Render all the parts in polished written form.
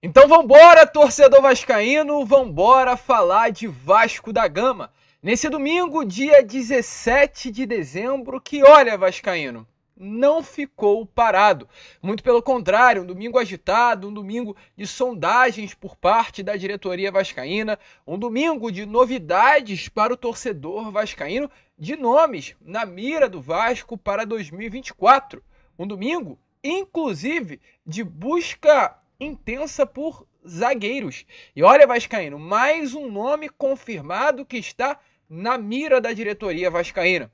Então vambora, torcedor vascaíno, vambora falar de Vasco da Gama. Nesse domingo, dia 17 de dezembro, que olha, vascaíno, não ficou parado. Muito pelo contrário, um domingo agitado, um domingo de sondagens por parte da diretoria vascaína, um domingo de novidades para o torcedor vascaíno, de nomes na mira do Vasco para 2024. Um domingo, inclusive, de busca intensa por zagueiros. E olha, vascaíno, mais um nome confirmado que está na mira da diretoria vascaína.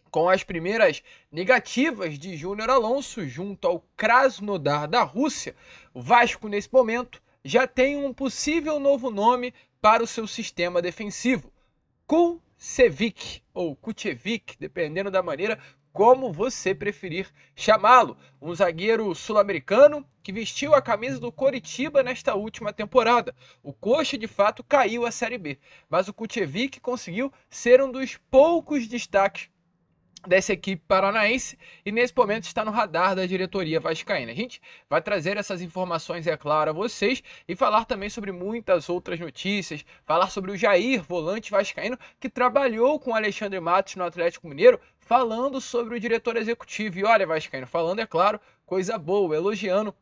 Com as primeiras negativas de Júnior Alonso junto ao Krasnodar da Rússia, o Vasco, nesse momento, já tem um possível novo nome para o seu sistema defensivo: Kučević, ou Kučević, dependendo da maneira como você preferir chamá-lo. Um zagueiro sul-americano que vestiu a camisa do Coritiba nesta última temporada. O Coxa, de fato, caiu à Série B, mas o Kučević conseguiu ser um dos poucos destaques dessa equipe paranaense e nesse momento está no radar da diretoria vascaína. A gente vai trazer essas informações, é claro, a vocês e falar também sobre muitas outras notícias, falar sobre o Jair, volante vascaíno, que trabalhou com o Alexandre Matos no Atlético Mineiro, falando sobre o diretor executivo. E olha, vascaíno, falando, é claro, coisa boa, elogiando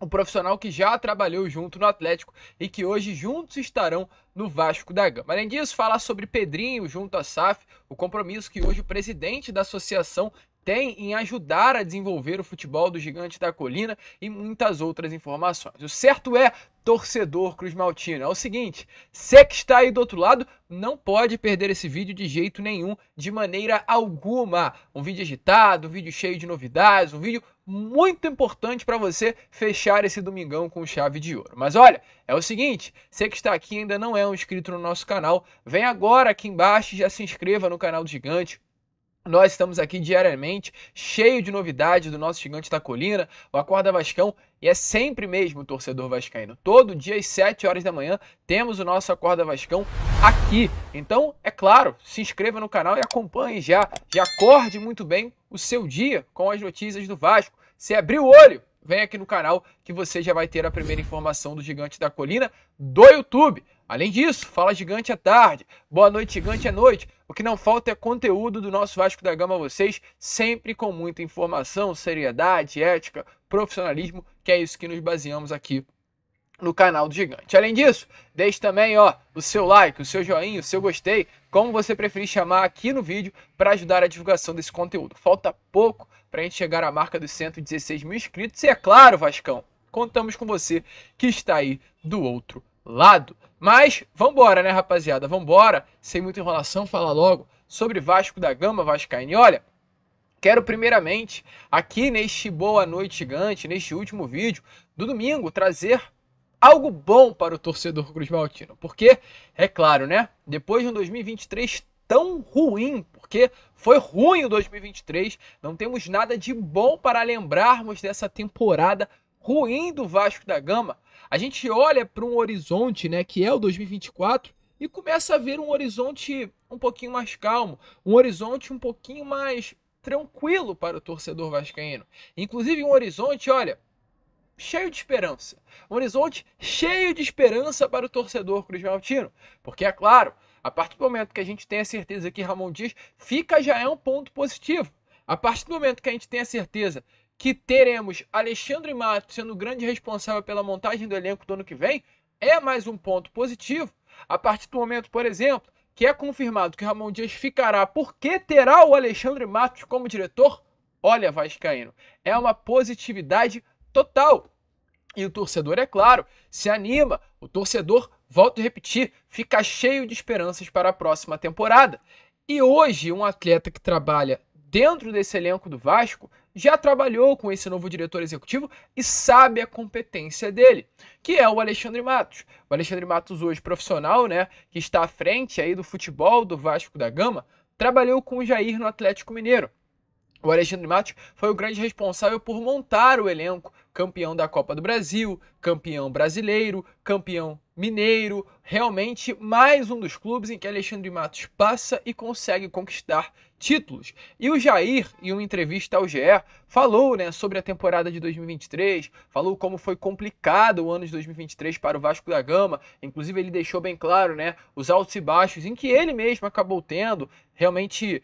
um profissional que já trabalhou junto no Atlético e que hoje juntos estarão no Vasco da Gama. Além disso, falar sobre Pedrinho junto à SAF, o compromisso que hoje o presidente da associação tem em ajudar a desenvolver o futebol do Gigante da Colina e muitas outras informações. O certo é, torcedor cruzmaltino, é o seguinte: você que está aí do outro lado não pode perder esse vídeo de jeito nenhum, de maneira alguma. Um vídeo agitado, um vídeo cheio de novidades, um vídeo muito importante para você fechar esse domingão com chave de ouro. Mas olha, é o seguinte, você que está aqui e ainda não é um inscrito no nosso canal, vem agora aqui embaixo e já se inscreva no canal do Gigante. Nós estamos aqui diariamente, cheio de novidades do nosso Gigante da Colina, o Acorda Vascão, e é sempre mesmo, torcedor vascaíno. Todo dia às 7 horas da manhã temos o nosso Acorda Vascão aqui. Então, é claro, se inscreva no canal e acompanhe já acorde muito bem o seu dia com as notícias do Vasco. Se abrir o olho, vem aqui no canal que você já vai ter a primeira informação do Gigante da Colina do YouTube. Além disso, Fala Gigante à tarde, Boa Noite Gigante à noite. O que não falta é conteúdo do nosso Vasco da Gama a vocês, sempre com muita informação, seriedade, ética, profissionalismo, que é isso que nos baseamos aqui no canal do Gigante. Além disso, deixe também o seu like, o seu joinha, o seu gostei, como você preferir chamar aqui no vídeo, para ajudar a divulgação desse conteúdo. Falta pouco para a gente chegar à marca dos 116 mil inscritos e é claro, Vascão, contamos com você que está aí do outro lado. Mas vambora, né, rapaziada? Vambora, sem muita enrolação, falar logo sobre Vasco da Gama, vascaíno. E olha, quero primeiramente, aqui neste Boa Noite Gigante, neste último vídeo do domingo, trazer algo bom para o torcedor cruzmaltino. Porque, é claro, né, depois de um 2023 tão ruim, porque foi ruim o 2023, não temos nada de bom para lembrarmos dessa temporada ruim do Vasco da Gama. A gente olha para um horizonte, né, que é o 2024 e começa a ver um horizonte um pouquinho mais calmo, um horizonte um pouquinho mais tranquilo para o torcedor vascaíno. Inclusive um horizonte, olha, cheio de esperança. Um horizonte cheio de esperança para o torcedor cruzmaltino. Porque, é claro, a partir do momento que a gente tem a certeza que Ramon Dias fica, já é um ponto positivo. A partir do momento que a gente tem a certeza que teremos Alexandre Matos sendo o grande responsável pela montagem do elenco do ano que vem, é mais um ponto positivo. A partir do momento, por exemplo, que é confirmado que Ramon Dias ficará porque terá o Alexandre Matos como diretor, olha, vascaíno, é uma positividade total. E o torcedor, é claro, se anima, o torcedor, volto a repetir, fica cheio de esperanças para a próxima temporada. E hoje, um atleta que trabalha dentro desse elenco do Vasco já trabalhou com esse novo diretor executivo e sabe a competência dele, que é o Alexandre Matos. O Alexandre Matos hoje profissional, né, que está à frente aí do futebol do Vasco da Gama, trabalhou com o Jair no Atlético Mineiro. O Alexandre Matos foi o grande responsável por montar o elenco campeão da Copa do Brasil, campeão brasileiro, campeão mineiro, realmente mais um dos clubes em que Alexandre Matos passa e consegue conquistar títulos. E o Jair, em uma entrevista ao GE, falou, né, sobre a temporada de 2023, falou como foi complicado o ano de 2023 para o Vasco da Gama, inclusive ele deixou bem claro, né, os altos e baixos em que ele mesmo acabou tendo, realmente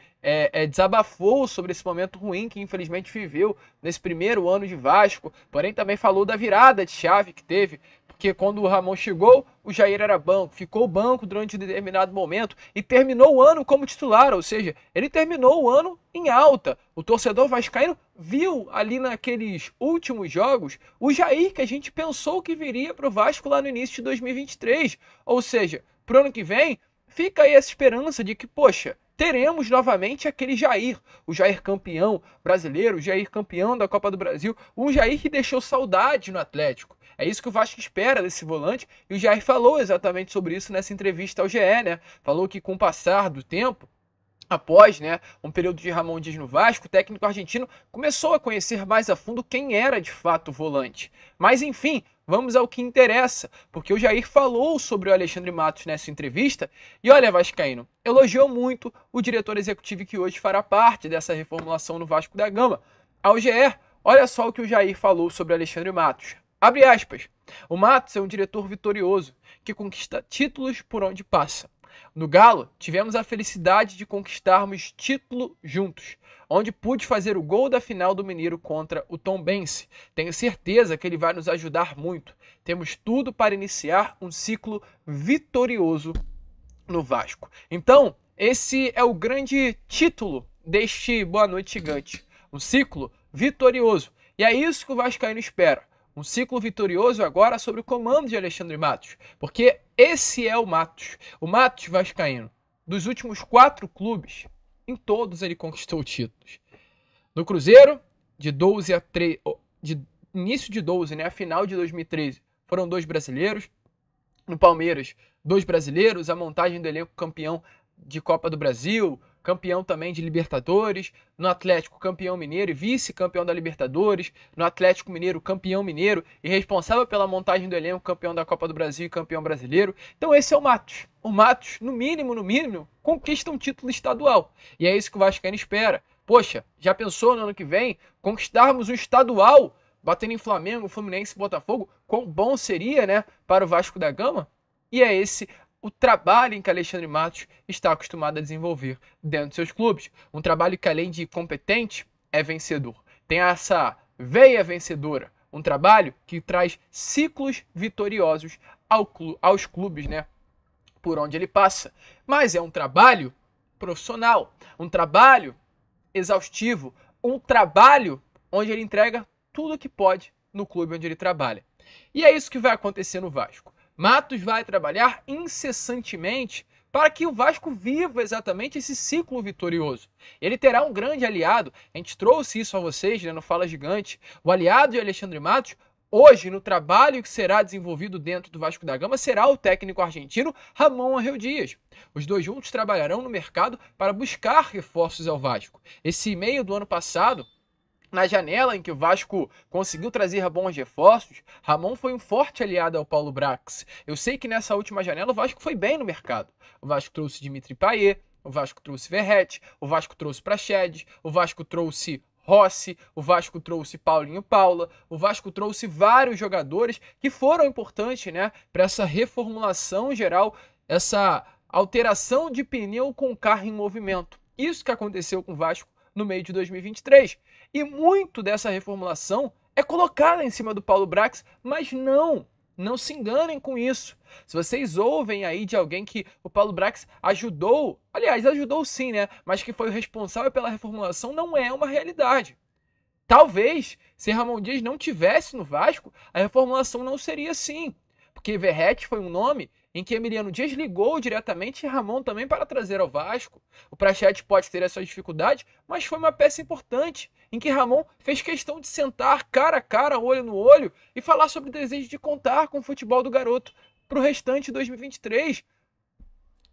desabafou sobre esse momento ruim que infelizmente viveu nesse primeiro ano de Vasco, porém também falou da virada de chave que teve, porque quando o Ramon chegou, o Jair era banco, ficou banco durante um determinado momento e terminou o ano como titular, ou seja, ele terminou o ano em alta. O torcedor vascaíno viu ali naqueles últimos jogos o Jair que a gente pensou que viria para o Vasco lá no início de 2023, ou seja, para o ano que vem, fica aí essa esperança de que, poxa, teremos novamente aquele Jair, o Jair campeão brasileiro, o Jair campeão da Copa do Brasil, um Jair que deixou saudade no Atlético. É isso que o Vasco espera desse volante, e o Jair falou exatamente sobre isso nessa entrevista ao GE, né? Falou que com o passar do tempo, após, né, um período de Ramon Dias no Vasco, o técnico argentino começou a conhecer mais a fundo quem era de fato o volante. Mas enfim, vamos ao que interessa, porque o Jair falou sobre o Alexandre Matos nessa entrevista, e olha, vascaíno, elogiou muito o diretor executivo que hoje fará parte dessa reformulação no Vasco da Gama. Ao GE, olha só o que o Jair falou sobre o Alexandre Matos. Abre aspas. O Matos é um diretor vitorioso, que conquista títulos por onde passa. No Galo, tivemos a felicidade de conquistarmos título juntos, onde pude fazer o gol da final do Mineiro contra o Tombense. Tenho certeza que ele vai nos ajudar muito. Temos tudo para iniciar um ciclo vitorioso no Vasco. Então, esse é o grande título deste Boa Noite Gigante. Um ciclo vitorioso. E é isso que o vascaíno espera. Um ciclo vitorioso agora sob o comando de Alexandre Matos, porque esse é o Matos vascaíno. Dos últimos 4 clubes, em todos ele conquistou títulos. No Cruzeiro, de 12 a 3, de início de 12, né, a final de 2013, foram 2 brasileiros. No Palmeiras, 2 brasileiros, a montagem do elenco campeão de Copa do Brasil, campeão também de Libertadores. No Atlético, campeão mineiro e vice-campeão da Libertadores. No Atlético Mineiro, campeão mineiro e responsável pela montagem do elenco, campeão da Copa do Brasil e campeão brasileiro. Então esse é o Matos. O Matos, no mínimo, conquista um título estadual. E é isso que o vascaíno espera. Poxa, já pensou no ano que vem conquistarmos um estadual, batendo em Flamengo, Fluminense e Botafogo? Quão bom seria, né, para o Vasco da Gama? E é esse o trabalho em que Alexandre Matos está acostumado a desenvolver dentro de seus clubes. Um trabalho que, além de competente, é vencedor. Tem essa veia vencedora. Um trabalho que traz ciclos vitoriosos aos clubes, né, por onde ele passa. Mas é um trabalho profissional, um trabalho exaustivo, um trabalho onde ele entrega tudo o que pode no clube onde ele trabalha. E é isso que vai acontecer no Vasco. Matos vai trabalhar incessantemente para que o Vasco viva exatamente esse ciclo vitorioso. Ele terá um grande aliado, a gente trouxe isso a vocês, né, no Fala Gigante. O aliado de Alexandre Matos, hoje, no trabalho que será desenvolvido dentro do Vasco da Gama, será o técnico argentino Ramon Angel Dias. Os dois juntos trabalharão no mercado para buscar reforços ao Vasco. Esse meio do ano passado, na janela em que o Vasco conseguiu trazer bons reforços, Ramon foi um forte aliado ao Paulo Brax. Eu sei que nessa última janela o Vasco foi bem no mercado. O Vasco trouxe Dimitri Payet, o Vasco trouxe Verratti, o Vasco trouxe Praxedes, o Vasco trouxe Rossi, o Vasco trouxe Paulinho Paula, o Vasco trouxe vários jogadores que foram importantes, né, para essa reformulação geral, essa alteração de pneu com carro em movimento. Isso que aconteceu com o Vasco no meio de 2023. E muito dessa reformulação é colocada em cima do Paulo Brax, mas não se enganem com isso. Se vocês ouvem aí de alguém que o Paulo Brax ajudou, aliás, ajudou sim, né? Mas que foi o responsável pela reformulação, não é uma realidade. Talvez, se Ramon Dias não tivesse no Vasco, a reformulação não seria assim. Porque Verratti foi um nome em que Emiliano Dias ligou diretamente Ramon também para trazer ao Vasco. O Praxedes pode ter essa dificuldade, mas foi uma peça importante, em que Ramon fez questão de sentar cara a cara, olho no olho, e falar sobre o desejo de contar com o futebol do garoto para o restante de 2023.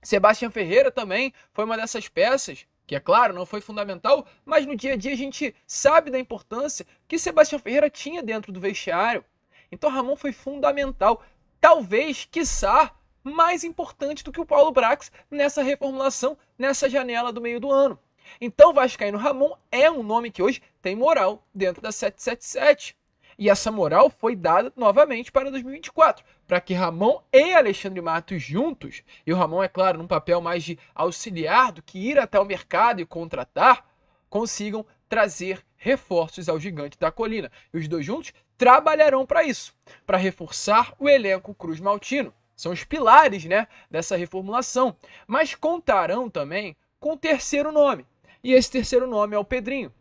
Sebastião Ferreira também foi uma dessas peças que é claro, não foi fundamental, mas no dia a dia a gente sabe da importância que Sebastião Ferreira tinha dentro do vestiário. Então Ramon foi fundamental, talvez, quiçá, mais importante do que o Paulo Brax nessa reformulação, nessa janela do meio do ano. Então Vascaíno Ramon é um nome que hoje tem moral dentro da 777. E essa moral foi dada novamente para 2024, para que Ramon e Alexandre Matos juntos, e o Ramon, é claro, num papel mais de auxiliar do que ir até o mercado e contratar, consigam trazer reforços ao Gigante da Colina. E os dois juntos trabalharão para isso, para reforçar o elenco Cruz Maltino. São os pilares, né, dessa reformulação. Mas contarão também com o terceiro nome. E esse terceiro nome é o Pedrinho.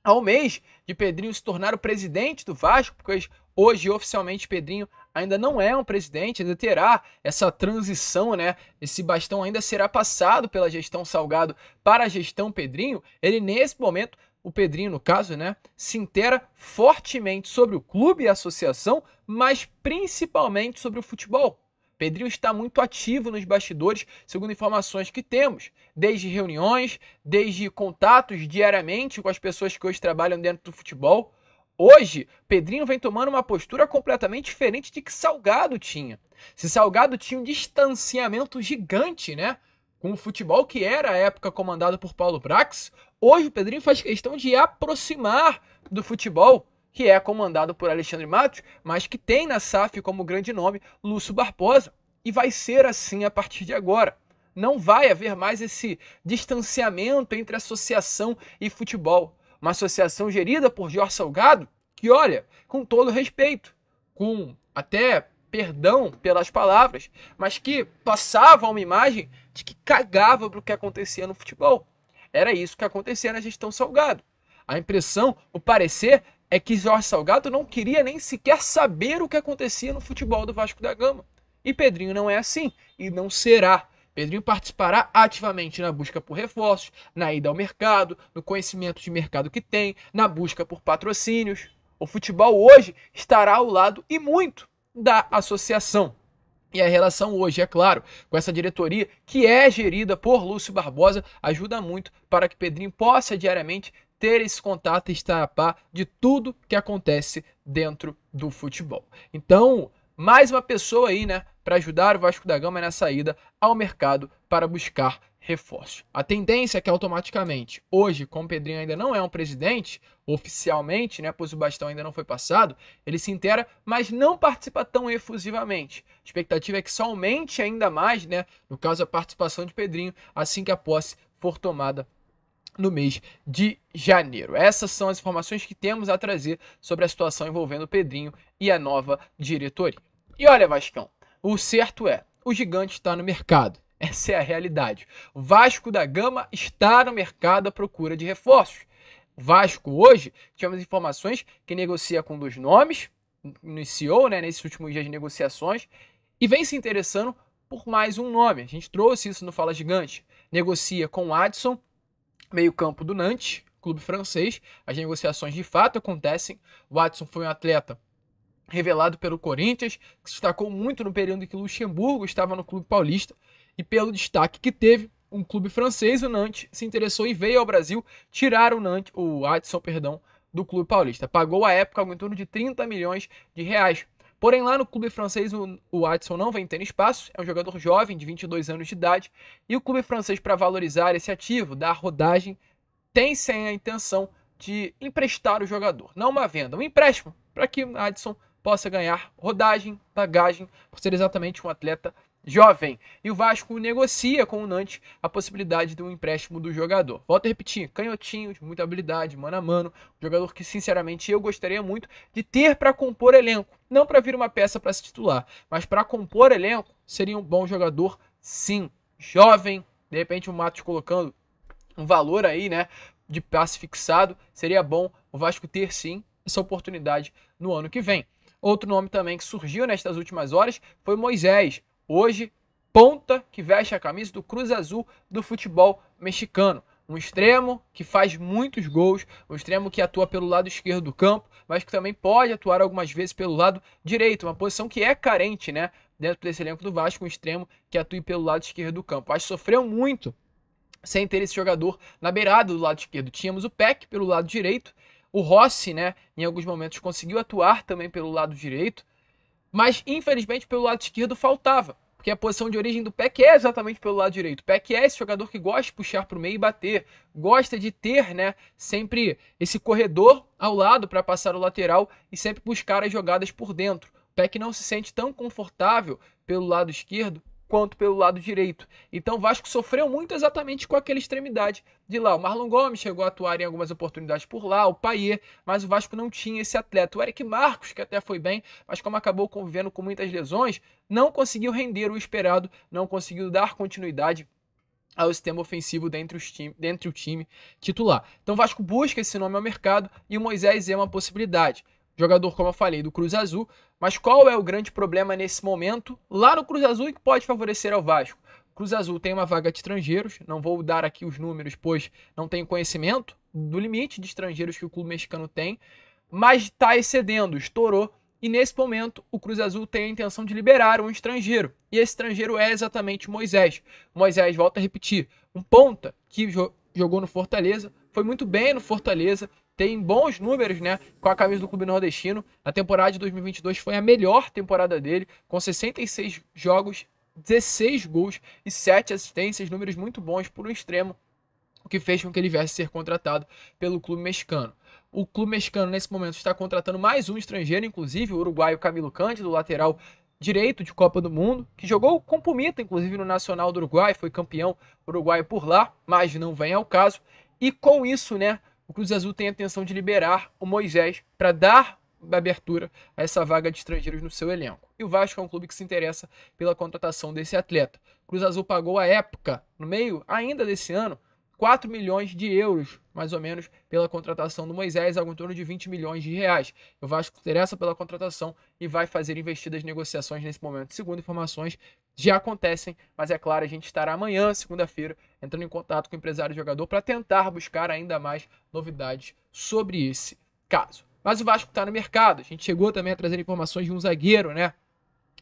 Ao mês de Pedrinho se tornar o presidente do Vasco, porque hoje oficialmente Pedrinho ainda não é um presidente, ainda terá essa transição, né? Esse bastão ainda será passado pela gestão Salgado para a gestão Pedrinho. Ele, nesse momento, o Pedrinho, no caso, né, se inteira fortemente sobre o clube e a associação, mas principalmente sobre o futebol. Pedrinho está muito ativo nos bastidores, segundo informações que temos, desde reuniões, desde contatos diariamente com as pessoas que hoje trabalham dentro do futebol. Hoje, Pedrinho vem tomando uma postura completamente diferente de que Salgado tinha. Se Salgado tinha um distanciamento gigante, né, com o futebol que era à época comandado por Paulo Brax, hoje o Pedrinho faz questão de aproximar do futebol que é comandado por Alexandre Matos, mas que tem na SAF como grande nome Lúcio Barbosa. E vai ser assim a partir de agora. Não vai haver mais esse distanciamento entre associação e futebol. Uma associação gerida por Jorge Salgado, que, olha, com todo respeito, com até perdão pelas palavras, mas que passava uma imagem de que cagava para o que acontecia no futebol. Era isso que acontecia na gestão Salgado. A impressão, o parecer, é que Jorge Salgado não queria nem sequer saber o que acontecia no futebol do Vasco da Gama. E Pedrinho não é assim, e não será. Pedrinho participará ativamente na busca por reforços, na ida ao mercado, no conhecimento de mercado que tem, na busca por patrocínios. O futebol hoje estará ao lado, e muito, da associação. E a relação hoje, é claro, com essa diretoria, que é gerida por Lúcio Barbosa, ajuda muito para que Pedrinho possa diariamente ter esse contato e estar a par de tudo que acontece dentro do futebol. Então, mais uma pessoa aí, né, para ajudar o Vasco da Gama nessa ida ao mercado para buscar reforços. A tendência é que automaticamente, hoje, como o Pedrinho ainda não é um presidente, oficialmente, né, pois o bastão ainda não foi passado, ele se inteira, mas não participa tão efusivamente. A expectativa é que só aumente ainda mais, né, no caso a participação de Pedrinho, assim que a posse for tomada no mês de janeiro. Essas são as informações que temos a trazer sobre a situação envolvendo o Pedrinho e a nova diretoria. E olha, Vascão, o certo é, o Gigante está no mercado. Essa é a realidade. O Vasco da Gama está no mercado à procura de reforços. O Vasco hoje, tivemos informações que negocia com 2 nomes, iniciou, né, nesses últimos dias de negociações, e vem se interessando por mais um nome. A gente trouxe isso no Fala Gigante. Negocia com o Adson, meio-campo do Nantes, clube francês. As negociações de fato acontecem. O Adson foi um atleta revelado pelo Corinthians, que se destacou muito no período em que Luxemburgo estava no clube paulista, e pelo destaque que teve, um clube francês, o Nantes, se interessou e veio ao Brasil tirar o Adson, do clube paulista. Pagou à época algo em torno de 30 milhões de reais. Porém, lá no clube francês, o Adson não vem tendo espaço, é um jogador jovem, de 22 anos de idade, e o clube francês, para valorizar esse ativo, dar rodagem, tem sem a intenção de emprestar o jogador. Não uma venda, um empréstimo, para que o Adson possa ganhar rodagem, bagagem, por ser exatamente um atleta jovem. E o Vasco negocia com o Nantes a possibilidade de um empréstimo do jogador. Volto a repetir, canhotinho, de muita habilidade, mano a mano, um jogador que sinceramente eu gostaria muito de ter para compor elenco. Não para vir uma peça para se titular, mas para compor elenco seria um bom jogador, sim. Jovem, de repente o Matos colocando um valor aí, né, de passe fixado, seria bom o Vasco ter sim essa oportunidade no ano que vem. Outro nome também que surgiu nestas últimas horas foi Moisés. Hoje, ponta que veste a camisa do Cruz Azul do futebol mexicano. Um extremo que faz muitos gols, um extremo que atua pelo lado esquerdo do campo, mas que também pode atuar algumas vezes pelo lado direito, uma posição que é carente, né, dentro desse elenco do Vasco, um extremo que atue pelo lado esquerdo do campo. Acho que sofreu muito sem ter esse jogador na beirada do lado esquerdo. Tínhamos o Peck pelo lado direito, o Rossi, né, em alguns momentos conseguiu atuar também pelo lado direito, mas infelizmente pelo lado esquerdo faltava, porque a posição de origem do Peck é exatamente pelo lado direito. O Peck é esse jogador que gosta de puxar para o meio e bater, gosta de ter, né, sempre esse corredor ao lado para passar o lateral e sempre buscar as jogadas por dentro. O Peck não se sente tão confortável pelo lado esquerdo quanto pelo lado direito. Então o Vasco sofreu muito exatamente com aquela extremidade de lá. O Marlon Gomes chegou a atuar em algumas oportunidades por lá, o Payet, mas o Vasco não tinha esse atleta. O Eric Marcos, que até foi bem, mas como acabou convivendo com muitas lesões, não conseguiu render o esperado, não conseguiu dar continuidade ao sistema ofensivo dentro o time titular. Então o Vasco busca esse nome ao mercado e o Moisés é uma possibilidade. Jogador, como eu falei, do Cruz Azul, mas qual é o grande problema nesse momento lá no Cruz Azul e que pode favorecer ao Vasco? O Cruz Azul tem uma vaga de estrangeiros, não vou dar aqui os números, pois não tenho conhecimento do limite de estrangeiros que o clube mexicano tem, mas está excedendo, estourou, e nesse momento o Cruz Azul tem a intenção de liberar um estrangeiro, e esse estrangeiro é exatamente o Moisés. O Moisés, volta a repetir, um ponta que jogou no Fortaleza, foi muito bem no Fortaleza, tem bons números, né, com a camisa do clube nordestino. A temporada de 2022 foi a melhor temporada dele, com 66 jogos, 16 gols e 7 assistências, números muito bons por um extremo, o que fez com que ele viesse a ser contratado pelo clube mexicano. O clube mexicano, nesse momento, está contratando mais um estrangeiro, inclusive o uruguaio Camilo Cândido, lateral direito de Copa do Mundo, que jogou com Pumita, inclusive no Nacional do Uruguai, foi campeão uruguaio por lá, mas não vem ao caso. E com isso, né, o Cruz Azul tem a intenção de liberar o Moisés para dar abertura a essa vaga de estrangeiros no seu elenco. E o Vasco é um clube que se interessa pela contratação desse atleta. O Cruz Azul pagou à época, no meio ainda desse ano, 4 milhões de euros, mais ou menos, pela contratação do Moisés, algo em torno de 20 milhões de reais. O Vasco se interessa pela contratação e vai fazer investidas negociações nesse momento. Segundo informações, já acontecem, mas é claro, a gente estará amanhã, segunda-feira, entrando em contato com o empresário e jogador para tentar buscar ainda mais novidades sobre esse caso. Mas o Vasco está no mercado. A gente chegou também a trazer informações de um zagueiro, né?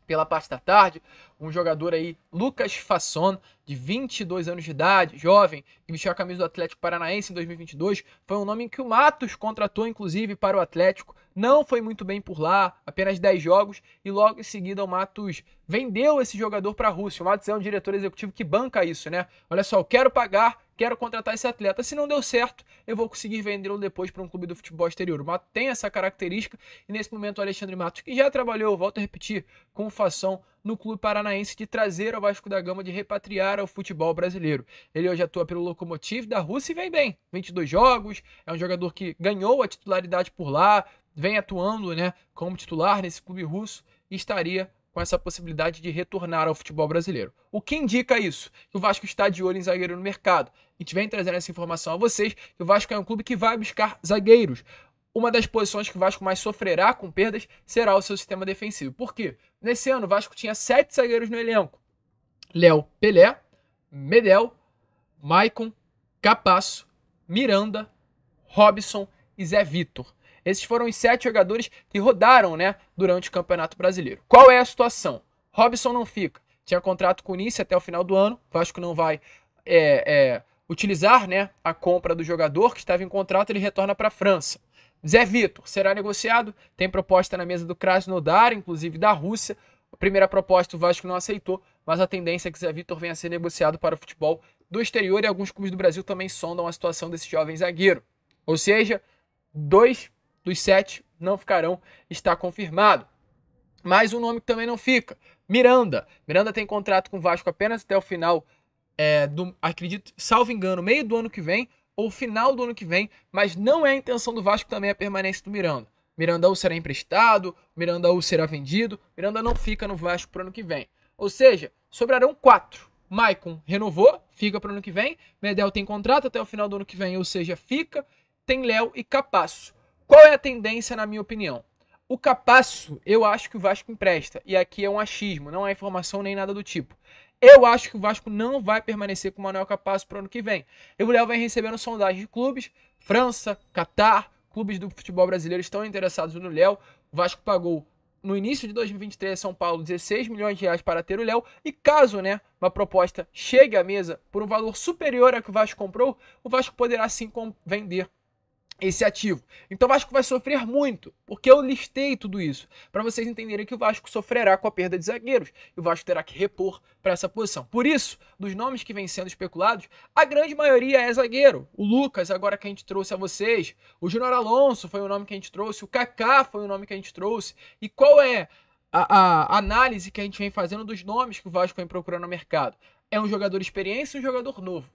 Pela parte da tarde, um jogador aí, Lucas Fasson, de 22 anos de idade, jovem, que vestiu a camisa do Atlético Paranaense em 2022, foi um nome que o Matos contratou, inclusive, para o Atlético, não foi muito bem por lá, apenas 10 jogos, e logo em seguida o Matos vendeu esse jogador para a Rússia. O Matos é um diretor executivo que banca isso, né? Olha só, eu quero pagar, quero contratar esse atleta, se não deu certo, eu vou conseguir vendê-lo depois para um clube do futebol exterior. O Matos tem essa característica, e nesse momento o Alexandre Matos, que já trabalhou, volto a repetir, com o Fasson no clube paranaense, de trazer ao Vasco da Gama, de repatriar ao futebol brasileiro. Ele hoje atua pelo Lokomotiv da Rússia e vem bem, 22 jogos, é um jogador que ganhou a titularidade por lá, vem atuando, né, como titular nesse clube russo e estaria com essa possibilidade de retornar ao futebol brasileiro. O que indica isso? Que o Vasco está de olho em zagueiro no mercado. A gente vem trazendo essa informação a vocês, que o Vasco é um clube que vai buscar zagueiros. Uma das posições que o Vasco mais sofrerá com perdas será o seu sistema defensivo. Por quê? Nesse ano o Vasco tinha 7 zagueiros no elenco. Léo Pelé, Medel, Maicon, Capasso, Miranda, Robson e Zé Vitor. Esses foram os 7 jogadores que rodaram, né, durante o Campeonato Brasileiro. Qual é a situação? Robson não fica. Tinha contrato com o Nice até o final do ano. O Vasco não vai utilizar, né, a compra do jogador que estava em contrato. Ele retorna para a França. Zé Vitor será negociado. Tem proposta na mesa do Krasnodar, inclusive da Rússia. A primeira proposta o Vasco não aceitou, mas a tendência é que Zé Vitor venha a ser negociado para o futebol do exterior, e alguns clubes do Brasil também sondam a situação desse jovem zagueiro. Ou seja, 2 dos 7 não ficarão, está confirmado. Mais um nome que também não fica, Miranda. Miranda tem contrato com o Vasco apenas até o final, acredito, salvo engano, meio do ano que vem, ou final do ano que vem, mas não é a intenção do Vasco também a permanência do Miranda. Miranda ou será emprestado, Miranda ou será vendido, Miranda não fica no Vasco para o ano que vem. Ou seja, sobrarão 4. Maicon renovou, fica para o ano que vem, Medel tem contrato até o final do ano que vem, ou seja, fica, tem Léo e Capasso. Qual é a tendência, na minha opinião? O Capasso, eu acho que o Vasco empresta. E aqui é um achismo, não é informação nem nada do tipo. Eu acho que o Vasco não vai permanecer com o Manuel Capasso para o ano que vem. E o Léo vem recebendo sondagem de clubes, França, Catar, clubes do futebol brasileiro estão interessados no Léo. O Vasco pagou no início de 2023 São Paulo 16 milhões de reais para ter o Léo, e caso, né, uma proposta chegue à mesa por um valor superior ao que o Vasco comprou, o Vasco poderá sim vender esse ativo. Então o Vasco vai sofrer muito, porque eu listei tudo isso, para vocês entenderem que o Vasco sofrerá com a perda de zagueiros, e o Vasco terá que repor para essa posição. Por isso, dos nomes que vêm sendo especulados, a grande maioria é zagueiro. O Lucas, agora que a gente trouxe a vocês, o Júnior Alonso foi o nome que a gente trouxe, o Kaká foi o nome que a gente trouxe. E qual é a análise que a gente vem fazendo dos nomes que o Vasco vem procurando no mercado? É um jogador experiente e um jogador novo.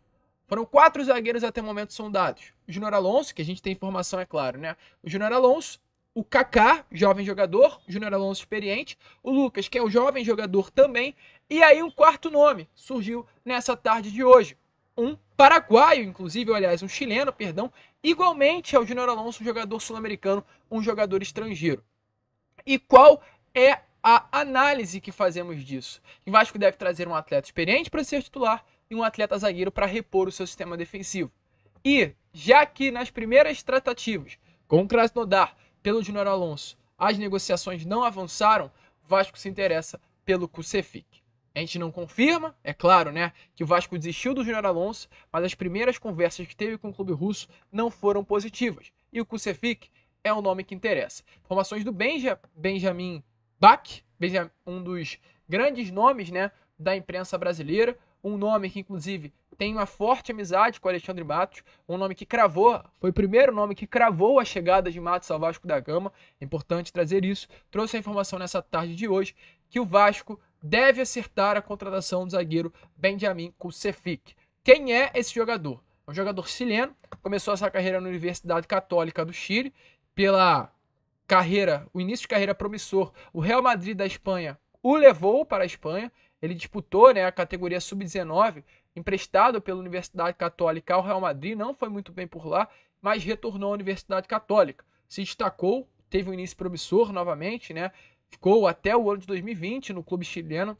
Foram 4 zagueiros até o momento sondados. O Júnior Alonso, que a gente tem informação, é claro, né? O Júnior Alonso, o Kaká, jovem jogador, o Júnior Alonso experiente, o Lucas, que é um jovem jogador também, e aí um quarto nome surgiu nessa tarde de hoje. Um paraguaio, inclusive, ou aliás, um chileno, perdão, igualmente ao Júnior Alonso, um jogador sul-americano, um jogador estrangeiro. E qual é a análise que fazemos disso? O Vasco deve trazer um atleta experiente para ser titular e um atleta zagueiro para repor o seu sistema defensivo. E, já que nas primeiras tratativas com o Krasnodar pelo Júnior Alonso, as negociações não avançaram, o Vasco se interessa pelo Kusevic. A gente não confirma, é claro, né, que o Vasco desistiu do Júnior Alonso, mas as primeiras conversas que teve com o clube russo não foram positivas. E o Kusevic é um nome que interessa. Informações do Benjamin Bach, um dos grandes nomes, né, da imprensa brasileira, um nome que, inclusive, tem uma forte amizade com o Alexandre Matos, um nome que cravou, foi o primeiro nome que cravou a chegada de Matos ao Vasco da Gama. É importante trazer isso. Trouxe a informação nessa tarde de hoje que o Vasco deve acertar a contratação do zagueiro Benjamin Kusevic. Quem é esse jogador? É um jogador chileno, começou essa carreira na Universidade Católica do Chile, o início de carreira promissor. O Real Madrid da Espanha o levou para a Espanha. Ele disputou, né, a categoria sub-19, emprestado pela Universidade Católica ao Real Madrid, não foi muito bem por lá, mas retornou à Universidade Católica. Se destacou, teve um início promissor novamente, né? Ficou até o ano de 2020 no clube chileno,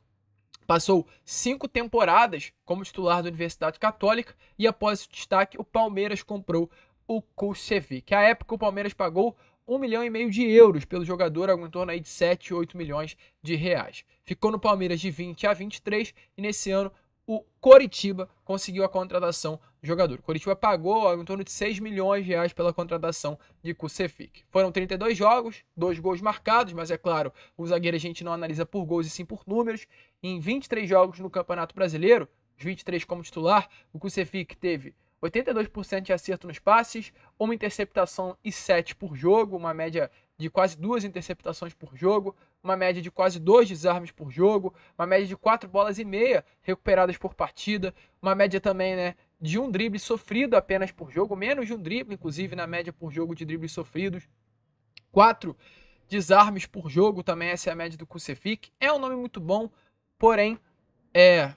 passou 5 temporadas como titular da Universidade Católica e após esse destaque o Palmeiras comprou o Kusevic. À época o Palmeiras pagou 1,5 milhão de euros pelo jogador, algo em torno aí de 7, 8 milhões de reais. Ficou no Palmeiras de 20 a 23 e nesse ano o Coritiba conseguiu a contratação do jogador. O Coritiba pagou algo em torno de 6 milhões de reais pela contratação de Kusevic. Foram 32 jogos, 2 gols marcados, mas é claro, o zagueiro a gente não analisa por gols e sim por números. Em 23 jogos no Campeonato Brasileiro, os 23 como titular, o Kusevic teve 82% de acerto nos passes, uma interceptação e 7 por jogo, uma média de quase 2 interceptações por jogo, uma média de quase 2 desarmes por jogo, uma média de 4 bolas e meia recuperadas por partida, uma média também, né, de um drible sofrido apenas por jogo, menos de um drible, inclusive, na média por jogo de dribles sofridos, 4 desarmes por jogo, também essa é a média do Kusevic. É um nome muito bom, porém,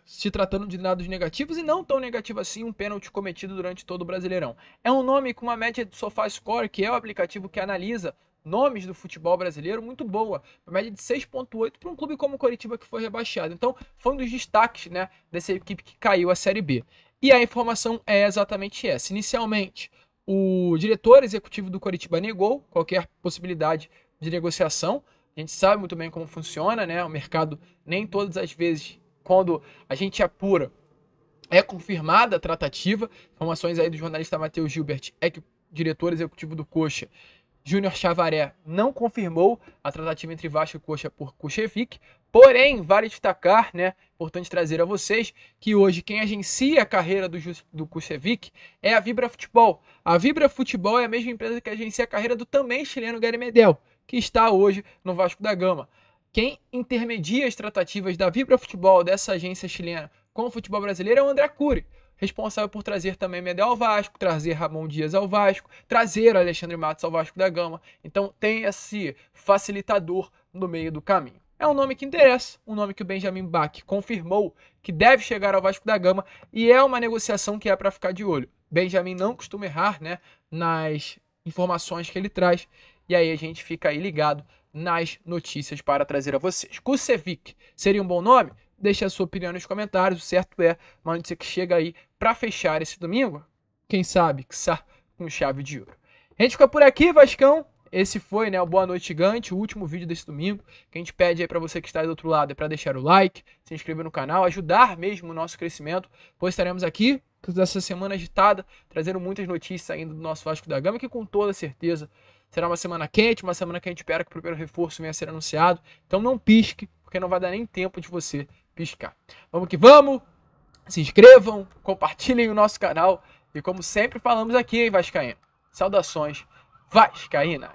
se tratando de dados negativos, e não tão negativo assim, um pênalti cometido durante todo o Brasileirão. É um nome com uma média de SofaScore, que é o aplicativo que analisa nomes do futebol brasileiro, muito boa. Uma média de 6,8 para um clube como o Coritiba, que foi rebaixado. Então, foi um dos destaques, né, dessa equipe que caiu a Série B. E a informação é exatamente essa. Inicialmente, o diretor executivo do Coritiba negou qualquer possibilidade de negociação. A gente sabe muito bem como funciona, né? O mercado, nem todas as vezes, quando a gente apura, é confirmada a tratativa. Informações aí do jornalista Matheus Gilbert é que o diretor executivo do Coxa, Júnior Chavaré, não confirmou a tratativa entre Vasco e Coxa por Kusevic. Porém, vale destacar, né, importante trazer a vocês, que hoje quem agencia a carreira do Kusevic é a Vibra Futebol. A Vibra Futebol é a mesma empresa que agencia a carreira do também chileno Gary Medel, que está hoje no Vasco da Gama. Quem intermedia as tratativas da Vibra Futebol, dessa agência chilena, com o futebol brasileiro é o André Cury, responsável por trazer também Medel ao Vasco, trazer Ramon Dias ao Vasco, trazer Alexandre Matos ao Vasco da Gama. Então tem esse facilitador no meio do caminho. É um nome que interessa, um nome que o Benjamin Bach confirmou que deve chegar ao Vasco da Gama e é uma negociação que é para ficar de olho. Benjamin não costuma errar, né, nas informações que ele traz e aí a gente fica aí ligado nas notícias para trazer a vocês. Kusevic seria um bom nome? Deixe a sua opinião nos comentários. O certo é uma notícia que chega aí para fechar esse domingo. Quem sabe, com chave de ouro. A gente fica por aqui, Vascão. esse foi, né, o Boa Noite Gigante, o último vídeo desse domingo. Que a gente pede aí para você que está do outro lado é para deixar o like, se inscrever no canal, ajudar mesmo o nosso crescimento, pois estaremos aqui essa semana agitada, trazendo muitas notícias ainda do nosso Vasco da Gama, que com toda certeza será uma semana quente, uma semana que a gente espera que o primeiro reforço venha a ser anunciado. Então não pisque, porque não vai dar nem tempo de você piscar. Vamos que vamos! Se inscrevam, compartilhem o nosso canal e como sempre falamos aqui, hein, Vascaíno? Saudações vascaínas!